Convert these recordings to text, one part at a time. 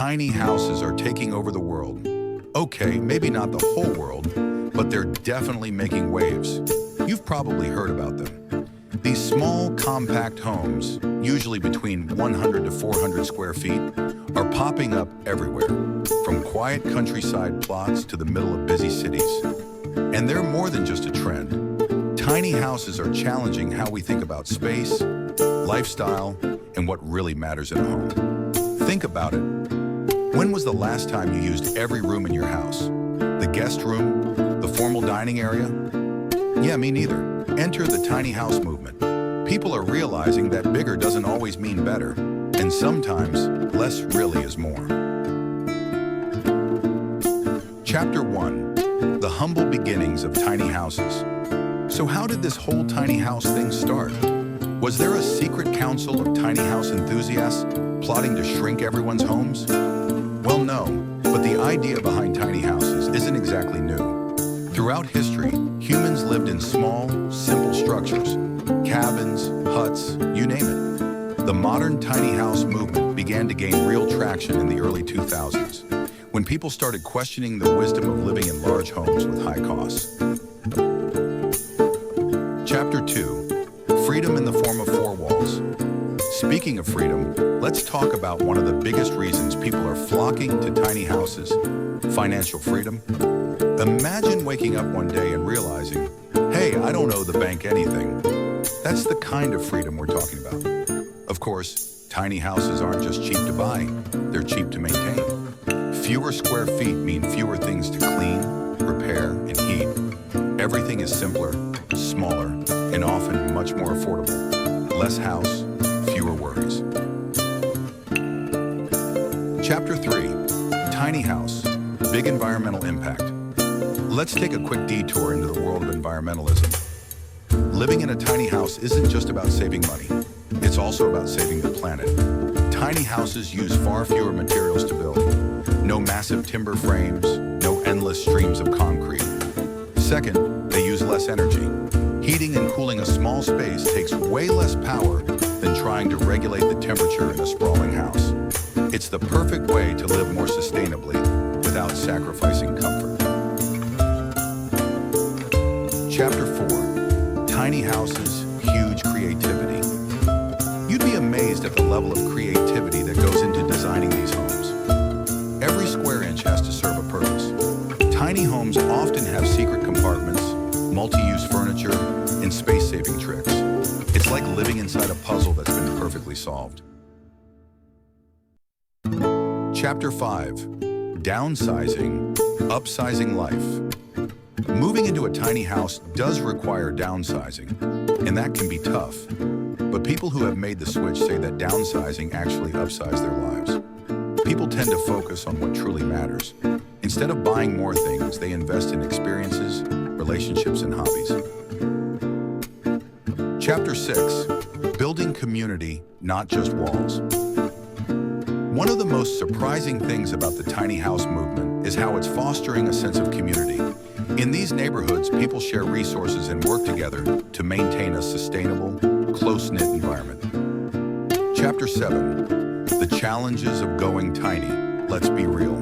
Tiny houses are taking over the world. Okay, maybe not the whole world, but they're definitely making waves. You've probably heard about them. These small, compact homes, usually between 100 to 400 square feet, are popping up everywhere, from quiet countryside plots to the middle of busy cities. And they're more than just a trend. Tiny houses are challenging how we think about space, lifestyle, and what really matters in a home. Think about it. When was the last time you used every room in your house? The guest room? The formal dining area? Yeah, me neither. Enter the tiny house movement. People are realizing that bigger doesn't always mean better, and sometimes less really is more. Chapter 1. The humble beginnings of tiny houses. So how did this whole tiny house thing start? Was there a secret council of tiny house enthusiasts plotting to shrink everyone's homes? Well, no, but the idea behind tiny houses isn't exactly new. Throughout history, humans lived in small, simple structures, cabins, huts, you name it. The modern tiny house movement began to gain real traction in the early 2000s, when people started questioning the wisdom of living in large homes with high costs. Chapter 2. Freedom in the form of four walls. Speaking of freedom, let's talk about one of the biggest reasons people are flocking to tiny houses: financial freedom. Imagine waking up one day and realizing, hey, I don't owe the bank anything. That's the kind of freedom we're talking about. Of course, tiny houses aren't just cheap to buy, they're cheap to maintain. Fewer square feet mean fewer things to clean, repair, and heat. Everything is simpler, smaller, and often much more affordable. Less house, fewer worries. Chapter 3. Tiny house, big environmental impact. Let's take a quick detour into the world of environmentalism. Living in a tiny house isn't just about saving money. It's also about saving the planet. Tiny houses use far fewer materials to build. No massive timber frames, no endless streams of concrete. Second, they use less energy. Heating and cooling a small space takes way less power than trying to regulate the temperature in a sprawling house. It's the perfect way to live more sustainably without sacrificing comfort. Chapter 4. Tiny houses, huge creativity. You'd be amazed at the level of creativity that goes into designing these homes. Every square inch has to serve a purpose. Tiny homes often have secret compartments, multi-use furniture, and space-saving tricks. It's like living inside a puzzle that's been perfectly solved. Chapter 5. Downsizing, upsizing life. Moving into a tiny house does require downsizing, and that can be tough. But people who have made the switch say that downsizing actually upsize their lives. People tend to focus on what truly matters. Instead of buying more things, they invest in experiences, relationships, and hobbies. Chapter 6. Building community, not just walls. One of the most surprising things about the tiny house movement is how it's fostering a sense of community. In these neighborhoods, people share resources and work together to maintain a sustainable, close-knit environment. Chapter 7. The challenges of going tiny. Let's be real.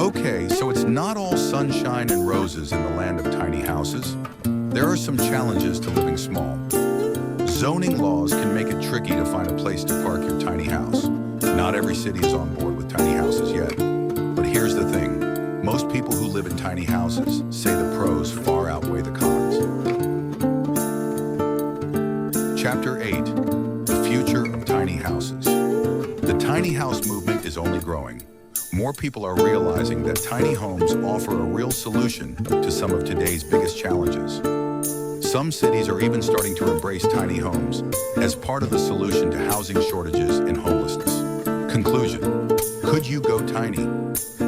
Okay, so it's not all sunshine and roses in the land of tiny houses. There are some challenges to living small. Zoning laws can make it tricky to find a place to park your tiny house. Not every city is on board with tiny houses yet. But here's the thing. Most people who live in tiny houses say the pros far outweigh the cons. Chapter 8. The future of tiny houses. The tiny house movement is only growing. More people are realizing that tiny homes offer a real solution to some of today's biggest challenges. Some cities are even starting to embrace tiny homes as part of the solution to housing shortages and homelessness. Conclusion. Could you go tiny?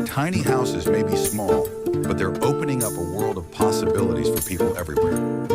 Tiny houses may be small, but they're opening up a world of possibilities for people everywhere.